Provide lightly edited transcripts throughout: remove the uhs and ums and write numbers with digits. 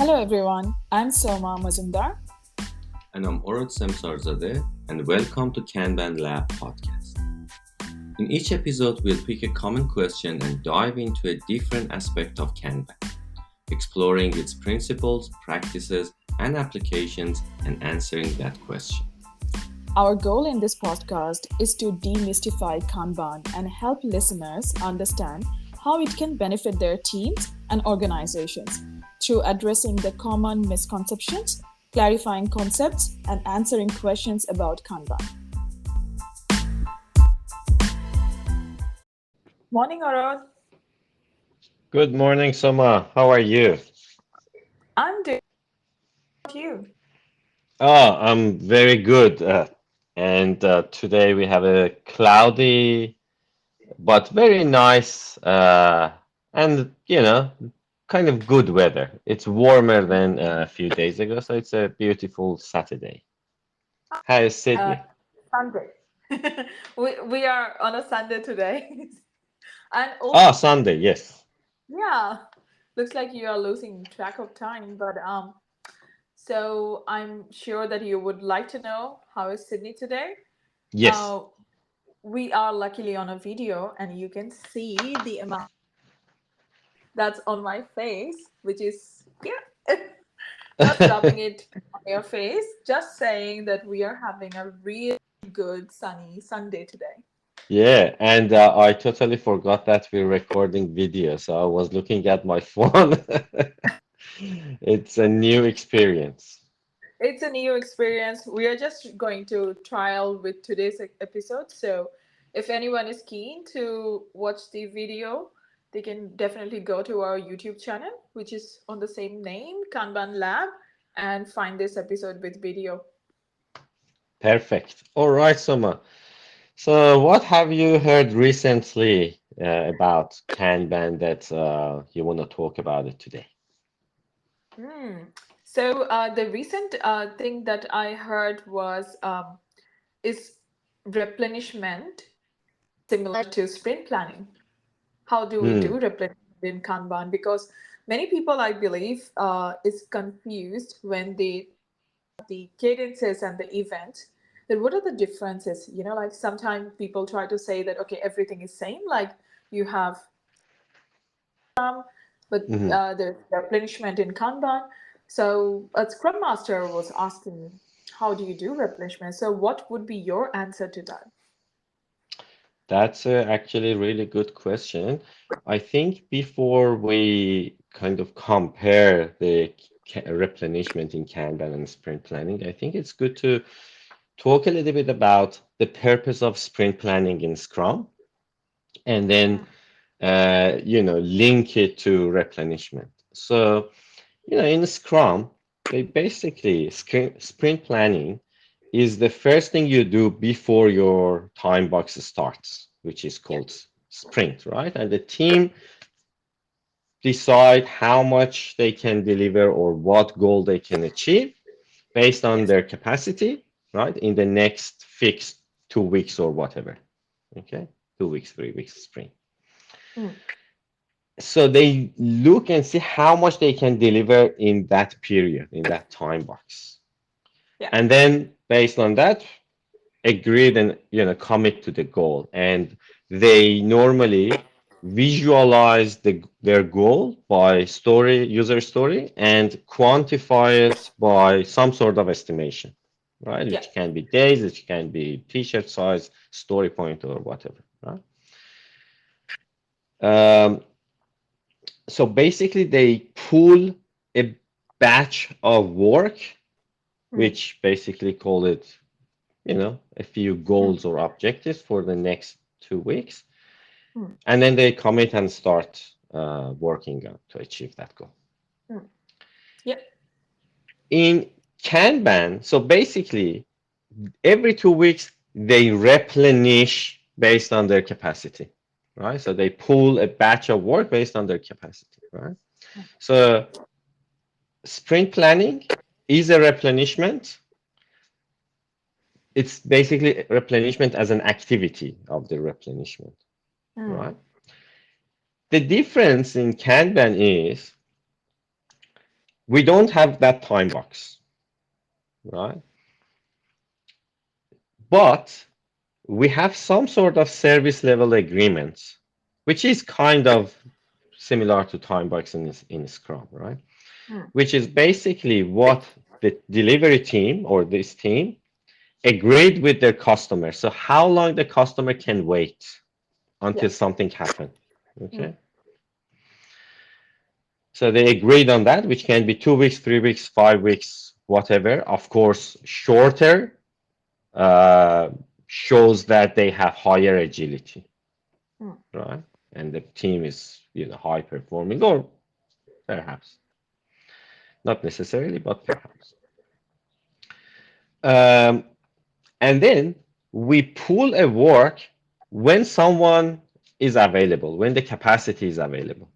Hello everyone, I'm Soma Mazumdar. And I'm Orod and welcome to Kanban Lab podcast. In each episode, we'll pick a common question and dive into a different aspect of Kanban, exploring its principles, practices, and applications, and answering that question. Our goal in this podcast is to demystify Kanban and help listeners understand how it can benefit their teams and organizations through addressing the common misconceptions, clarifying concepts, and answering questions about Kanban. Morning, Orod. Good morning, Soma. How are you? I'm doing. How about you? Oh, I'm very good. And today we have a cloudy but very nice and kind of good weather. It's warmer than a few days ago, so it's a beautiful Saturday. How is Uh, Sydney? Sunday. we are on a Sunday today, and also Oh, Sunday, yes. yeah, looks like you are losing track of time. But so I'm sure that you would like to know how is Sydney today. Yes. Uh, we are luckily on a video, and you can see the amount that's on my face, which is yeah. Not rubbing it on your face, just saying that we are having a really good sunny Sunday today. Yeah, and I totally forgot that we're recording video, so I was looking at my phone. It's a new experience. It's a new experience. We are just going to trial with today's episode. So, if anyone is keen to watch the video, they can definitely go to our YouTube channel, which is on the same name, Kanban Lab, and find this episode with video. Perfect. All right, Soma. So, what have you heard recently about Kanban that you want to talk about it today? Hmm. So, the recent thing that I heard was is replenishment similar to sprint planning? How do we Hmm. do replenishment in Kanban? Because many people, I believe, is confused when they the cadences and the events. Then what are the differences? Like sometimes people try to say that okay, everything is same. Like you have, but Hmm. there's replenishment in Kanban. So a Scrum Master was asking, how do you do replenishment? So what would be your answer to that? That's actually a really good question. I think before we kind of compare the replenishment in Kanban and sprint planning, I think it's good to talk a little bit about the purpose of sprint planning in Scrum and then link it to replenishment. So, in Scrum, they basically sprint planning is the first thing you do before your time box starts, which is Yeah. called sprint, right? And the team decide how much they can deliver or what goal they can achieve based on Yes. their capacity, right? In the next fixed 2 weeks or whatever. Okay, 2 weeks, 3 weeks sprint. Mm. So they look and see how much they can deliver in that period, in that time box. Yeah. And then based on that, agreed and commit to the goal. And they normally visualize their goal by user story, and quantify it by some sort of estimation, right? Yeah. Which can be days, which can be t-shirt size, story point, or whatever, right? Um, So basically, they pull a batch of work, Mm. which basically call it, a few Mm. goals or objectives for the next 2 weeks, Mm. and then they commit and start working to achieve that goal. Mm. Yeah. In Kanban, so basically, every 2 weeks, they replenish based on their capacity, right? So they pull a batch of work based on their capacity, right? So sprint planning is a replenishment. It's basically replenishment as an activity of the replenishment, Mm. right? The difference in Kanban is we don't have that time box, right? But we have some sort of service level agreements, which is kind of similar to time box in Scrum, right? Mm. Which is basically what the delivery team or this team agreed with their customer. So how long the customer can wait until Yes. something happens. Mm. Okay. So they agreed on that, which can be 2 weeks, 3 weeks, 5 weeks, whatever. Of course, shorter uh, shows that they have higher agility, Mm. right? And the team is, high performing, or perhaps not necessarily, but perhaps. Um, and then we pull a work when someone is available, when the capacity is available.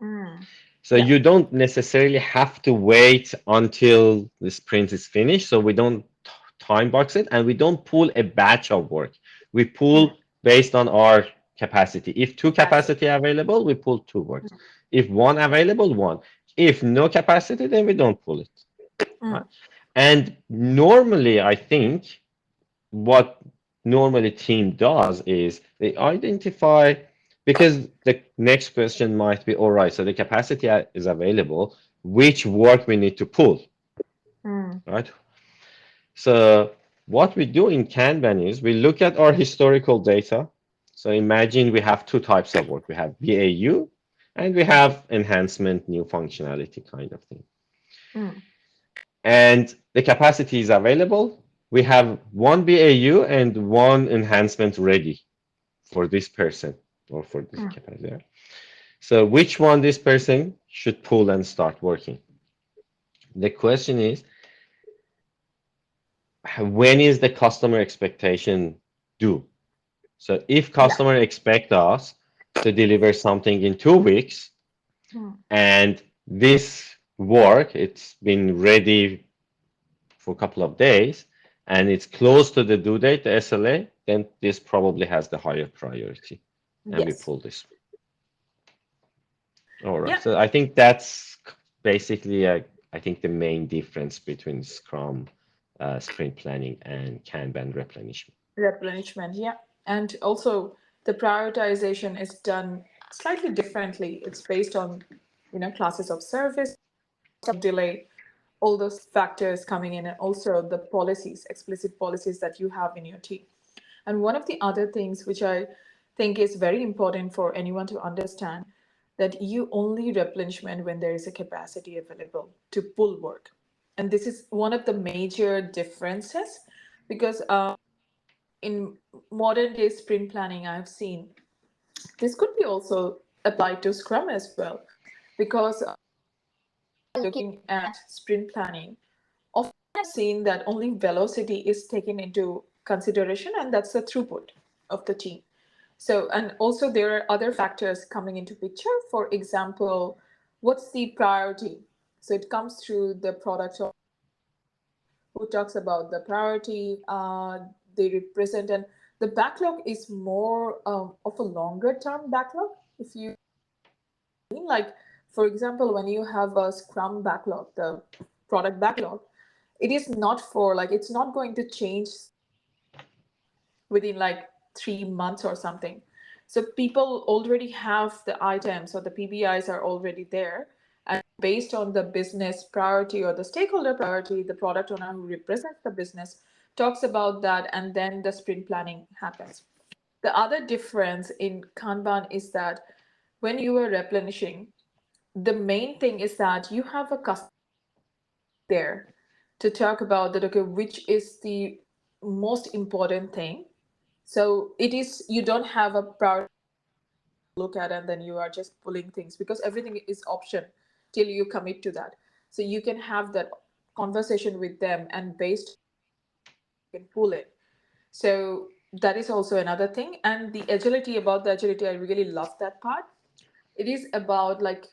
Mm. So Yeah. you don't necessarily have to wait until the sprint is finished. So we don't time box it, and we don't pull a batch of work. We Mm. pull based on our capacity. If two Capacity. capacity available, we pull two works. If one Yeah. available, one. If no capacity, then we don't pull it. Right? Mm. And normally, I think what normally team does is they identify, because the next question might be, all right, so the capacity is available, which work we need to pull, Mm. right? So what we do in Kanban is we look at our historical data. So imagine we have two types of work. We have BAU and we have enhancement, new functionality kind of thing. Mm. And the capacity is available. We have one BAU and one enhancement ready for this person or for this Mm. capacity. Yeah. So which one this person should pull and start working? The question is, when is the customer expectation due? So if Yeah. customer expect us to deliver something in 2 weeks, Mm. and this work, it's been ready for a couple of days, and it's close to the due date, the SLA, then this probably has the higher priority, and we Yes. pull this. All right. Yeah. So I think that's basically, I think the main difference between Scrum, sprint planning, and Kanban replenishment. Replenishment. Yeah. And also the prioritization is done slightly differently. It's based on, classes of service, delay, all those factors coming in, and also the policies, explicit policies that you have in your team. And one of the other things which I think is very important for anyone to understand, that you only replenishment when there is a capacity available to pull work. And this is one of the major differences, because in modern day sprint planning, I've seen this could be also applied to Scrum as well, because looking at sprint planning, often I've seen that only velocity is taken into consideration, and that's the throughput of the team. So, and also there are other factors coming into picture. For example, what's the priority? So it comes through the product who talks about the priority they represent, and the backlog is more of a longer term backlog. If you mean, like, for example, when you have a Scrum backlog, the product backlog, it is not for, like, it's not going to change within like 3 months or something. So people already have the items, or the PBIs are already there. And based on the business priority or the stakeholder priority, the product owner who represents the business talks about that, and then the sprint planning happens. The other difference in Kanban is that when you are replenishing, the main thing is that you have a customer there to talk about that, okay, which is the most important thing. So it is, you don't have a priority look at, and then you are just pulling things, because everything is option till you commit to that. So you can have that conversation with them, and based you can pull it. So that is also another thing. And the agility, about the agility, I really love that part. It is about, like,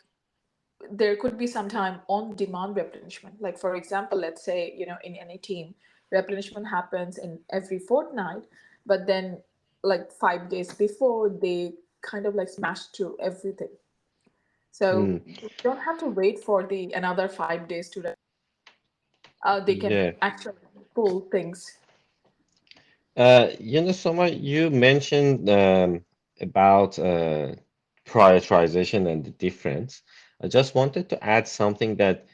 there could be some time on demand replenishment. Like, for example, let's say, in any team, replenishment happens in every fortnight, but then like 5 days before, they kind of like smash through everything. So Mm, they don't have to wait for the another 5 days to they can yeah. actually pull things. Soma, you mentioned about prioritization and the difference. I just wanted to add something that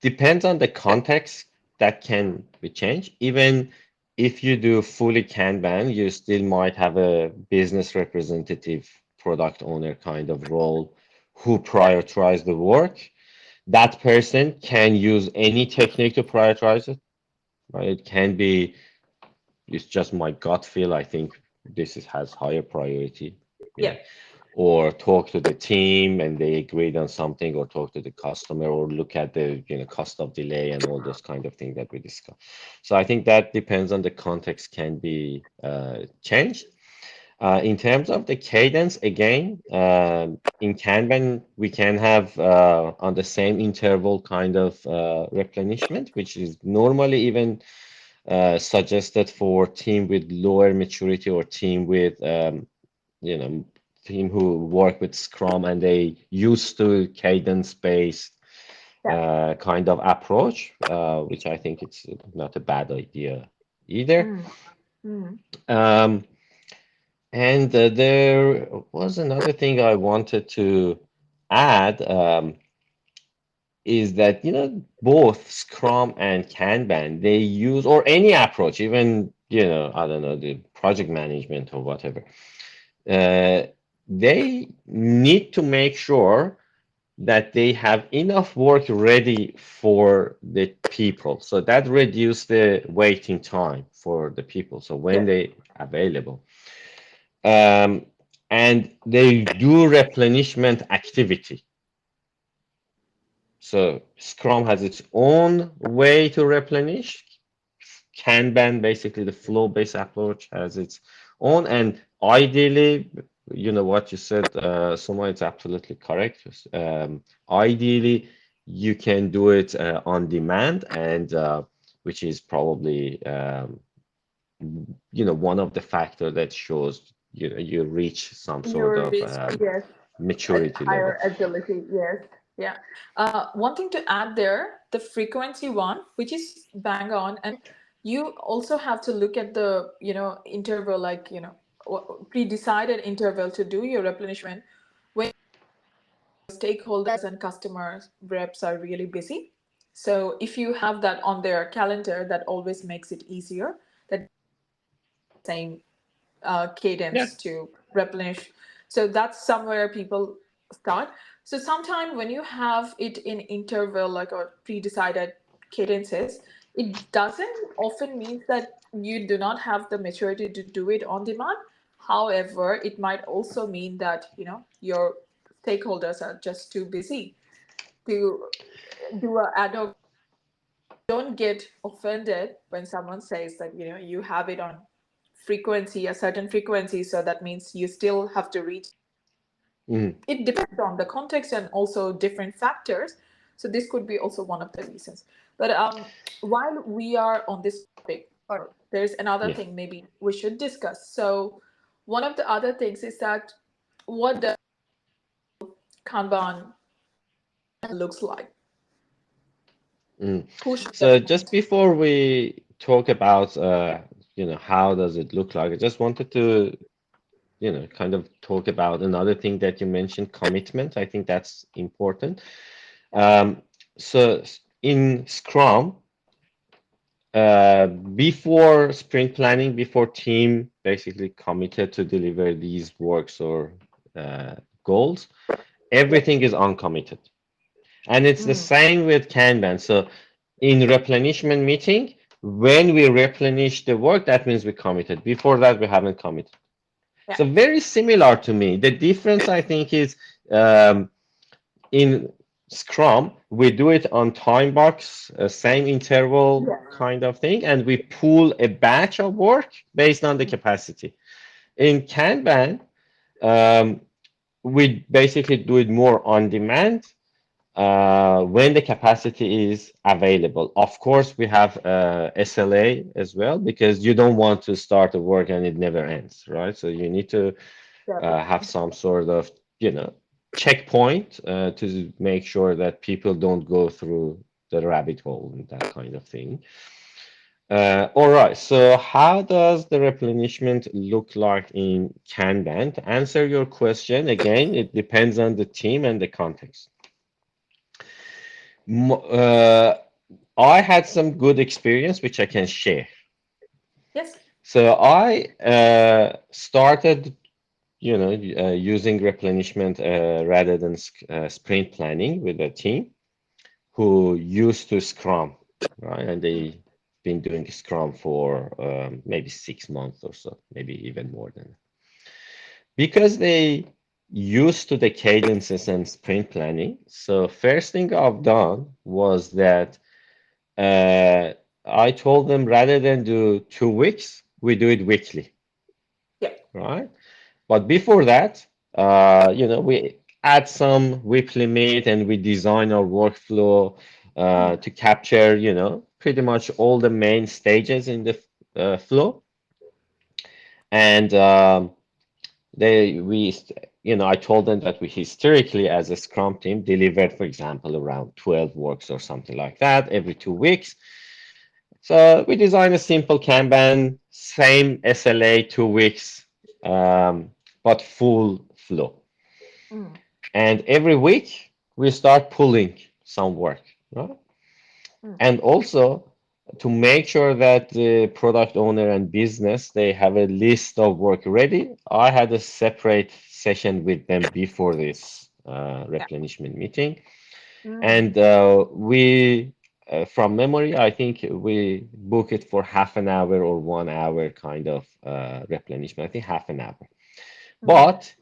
depends on the context that can be changed. Even if you do fully Kanban, you still might have a business representative, product owner kind of role who Yeah. prioritize the work. That person can use any technique to prioritize it, right? It can be, it's just my gut feel. I think has higher priority. Yeah. Yeah. Or talk to the team and they agreed on something, or talk to the customer, or look at the cost of delay and all those kind of things that we discussed. So I think that depends on the context can be changed. In terms of the cadence, again, in Kanban, we can have on the same interval kind of replenishment, which is normally even suggested for team with lower maturity, or team with you know team who work with Scrum and they used to cadence based Yeah. kind of approach, which I think it's not a bad idea either. Mm. Mm. Um, and there was another thing I wanted to add. Is that both Scrum and Kanban, they use, or any approach, even I don't know, the project management or whatever, uh, they need to make sure that they have enough work ready for the people, so that reduce the waiting time for the people, so when Yeah. they available, um, and they do replenishment activity. So Scrum has its own way to replenish. Kanban, basically the flow-based approach, has its own. And ideally, what you said, Soma, it's absolutely correct. Ideally, you can do it on demand, and which is probably one of the factor that shows you reach some sort Your of risk, yes. maturity level. Higher agility, yes. Yeah. One thing to add there, the frequency one, which is bang on, and you also have to look at the interval, like pre-decided interval to do your replenishment when stakeholders and customers reps are really busy. So if you have that on their calendar, that always makes it easier. That same Yeah. cadence to replenish. So that's somewhere people start. So sometime when you have it in interval, like a pre-decided cadences, it doesn't often mean that you do not have the maturity to do it on demand. However, it might also mean that your stakeholders are just too busy to do a ad hoc. Don't get offended when someone says that you have it on frequency, a certain frequency, so that means you still have to reach. Mhm. It depends on the context and also different factors, so this could be also one of the reasons. But while we are on this topic, or there's another Yeah. thing maybe we should discuss. So one of the other things is that what the Kanban looks like. Mm. Who should So just document? before we talk about how does it look like, I just wanted to kind of talk about another thing that you mentioned, commitment. I think that's important. Um, in Scrum, before sprint planning, before team basically committed to deliver these works or uh, goals, Yep. everything is uncommitted. And it's the Mm. same with Kanban. So in replenishment meeting, when we replenish the work, that means we committed. Before that, we haven't committed. Yeah. So very similar to me. The difference, I think, is um, in Scrum, we do it on time box, same interval Yeah. kind of thing, and we pull a batch of work based on the capacity. In Kanban, um, we basically do it more on demand when the capacity is available. Of course, we have SLA as well, because you don't want to start a work and it never ends, right? So you need to have Definitely. some sort of, you know, checkpoint to make sure that people don't go through the rabbit hole and that kind of thing. All right, so how does the replenishment look like in Kanban? To answer your question, again, it depends on the team and the context. I had some good experience which I can share. Yes. So I started, using replenishment rather than sprint planning with a team who used to Scrum, right? And they been doing Scrum for maybe 6 months or so, maybe even more than that. Because they used to the cadences and sprint planning. So first thing I've done was that uh, I told them rather than do 2 weeks, we do it weekly, Yeah. right? But before that, we add some WIP limit and we design our workflow Mm. to capture, pretty much all the main stages in the flow. And I told them that we historically, as a Scrum team, delivered, for example, around 12 works or something like that every 2 weeks. So we designed a simple Kanban, same SLA, 2 weeks, but full flow. Mm. And every week we start pulling some work, right? Mm. And also to make sure that the product owner and business they have a list of work ready, I had a separate session with them before this Yeah. replenishment meeting. Mm. And from memory, I think we book it for half an hour or 1 hour kind of replenishment. I think half an hour. Mm. But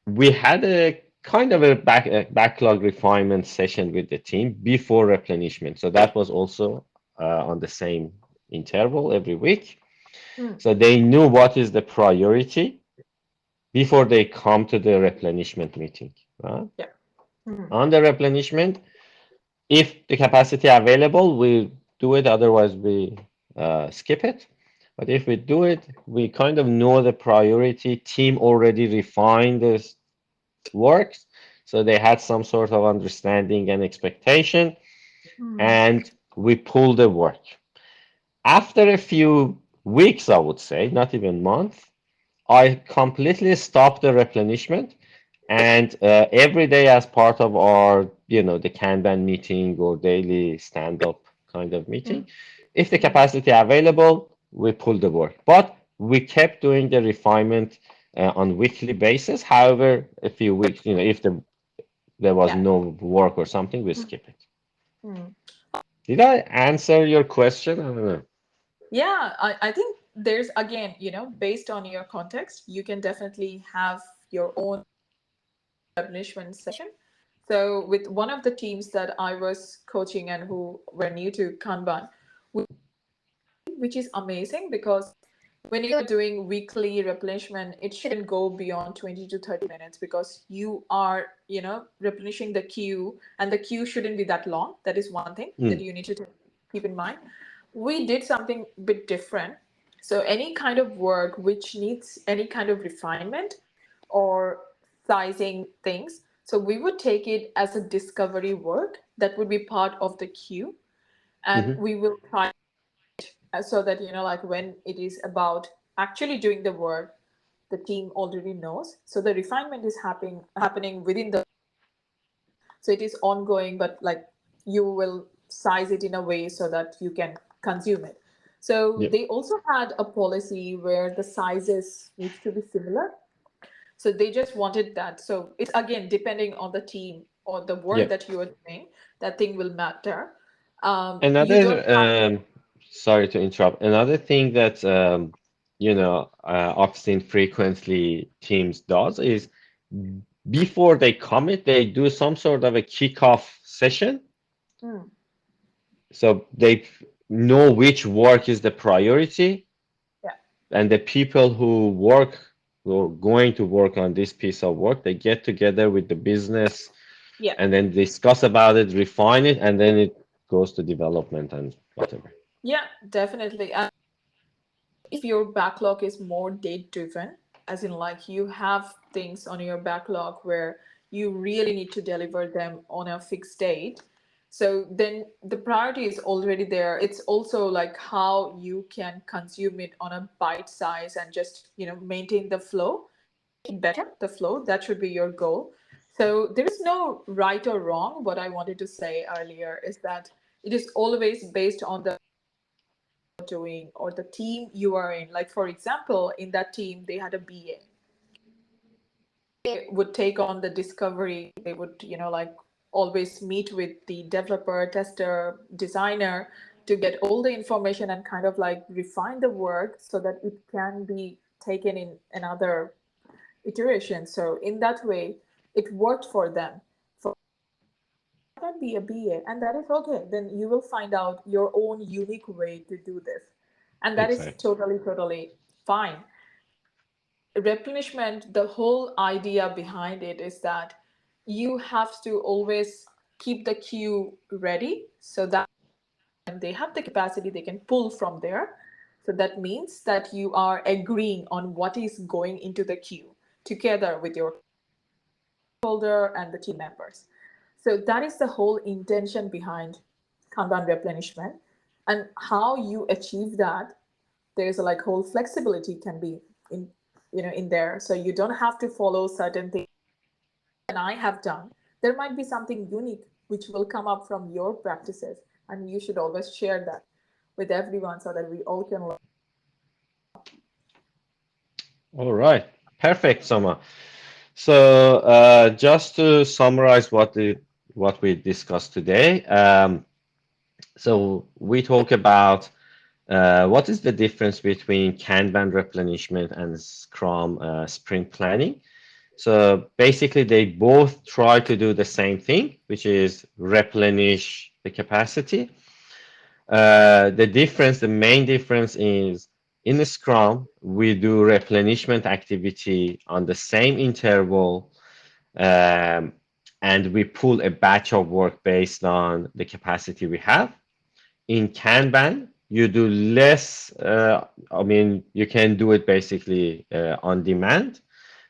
we had a kind of a backlog refinement session with the team before replenishment. So that was also on the same interval every week. Mm. So they knew what is the priority before they come to the replenishment meeting. Right? Yeah. Mm. On the replenishment, if the capacity available, we do it. Otherwise, we skip it. But if we do it, we kind of know the priority. Team already refined this works. So they had some sort of understanding and expectation, Mm. and we pull the work. After a few weeks, I would say, not even months, I completely stopped the replenishment. And every day, as part of our, the Kanban meeting or daily stand-up kind of meeting, Mm. if the Mm. capacity available, we pull the work. But we kept doing the refinement on weekly basis. However, a few weeks, if there was Yeah. no work or something, we Mm. skip it. Mm. Did I answer your question? I don't know. Yeah, I think there's again, based on your context, you can definitely have your own replenishment session. So with one of the teams that I was coaching and who were new to Kanban, which is amazing because when you are doing weekly replenishment, it shouldn't go beyond 20 to 30 minutes because you are, replenishing the queue and the queue shouldn't be that long. That is one thing that Mm, you need to keep in mind. We did something a bit different. So any kind of work which needs any kind of refinement or sizing things, so we would take it as a discovery work that would be part of the queue, and hmm we will try so that like when it is about actually doing the work, the team already knows, so the refinement is happening within the, so it is ongoing, but like you will size it in a way so that you can consume it. So Yep. they also had a policy where the sizes needs to be similar, so they just wanted that. So it's again depending on the team or the work Yep. that you are doing, that thing will matter. You don't Another, have. sorry to interrupt. Another thing that I've seen frequently teams does is before they commit, they do some sort of a kickoff session. Mm, So they know which work is the priority, yeah. and the people who are going to work on this piece of work, they get together with the business Yeah. and then discuss about it, refine it, and then it goes to development and whatever. Yeah, definitely. And if your backlog is more date driven, as in like you have things on your backlog where you really need to deliver them on a fixed date. So then the priority is already there. It's also like how you can consume it on a bite size and just, maintain the flow, better the flow. That should be your goal. So there is no right or wrong. What I wanted to say earlier is that it is always based on the doing or the team you are in. Like for example, in that team they had a BA. They would take on the discovery. They would, like always meet with the developer, tester, designer to get all the information and kind of like refine the work so that it can be taken in another iteration. So in that way, it worked for them. For can be a BA, and that is okay. Then you will find out your own unique way to do this, and that is Exactly. totally, totally fine. Replenishment, the whole idea behind it is that you have to always keep the queue ready so that when they have the capacity, they can pull from there. So that means that you are agreeing on what is going into the queue together with your holder and the team members. So that is the whole intention behind Kanban replenishment. And how you achieve that, there's a like whole flexibility can be in in there. So you don't have to follow certain things and I have done. There might be something unique which will come up from your practices, and you should always share that with everyone so that we all can learn. All right. Perfect, Soma. So just to summarize what we discussed today, so we talk about what is the difference between Kanban replenishment and Scrum sprint planning. So basically, they both try to do the same thing, which is replenish the capacity. The main difference is in the Scrum, we do replenishment activity on the same interval, um, and we pull a batch of work based on the capacity we have. In Kanban, you do less, I mean, you can do it basically on demand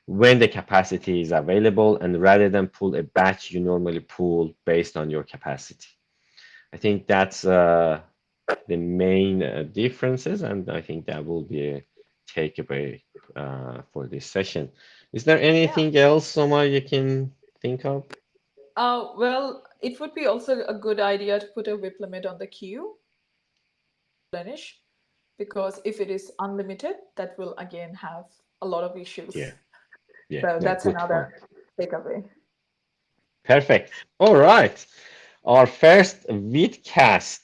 when the capacity is available, and rather than pull a batch, you normally pull based on your capacity. I think that's the main differences, and I think that will be a takeaway for this session. Is there Yeah. anything else, Soma, you can think of? Well, it would be also a good idea to put a whip limit on the queue, replenish, because if it is unlimited, that will again have a lot of Yeah, issues. yeah, So no, that's good point. another takeaway. Perfect. All right. Our first vidcast.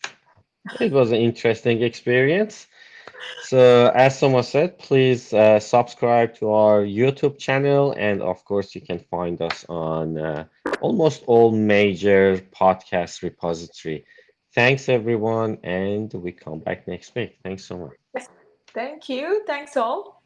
It was an interesting experience. So, as Soma said, please subscribe to our YouTube channel. And of course, you can find us on almost all major podcast repository. Thanks, everyone. And we come back next week. Thanks so much. Yes. Thank you. Thanks all.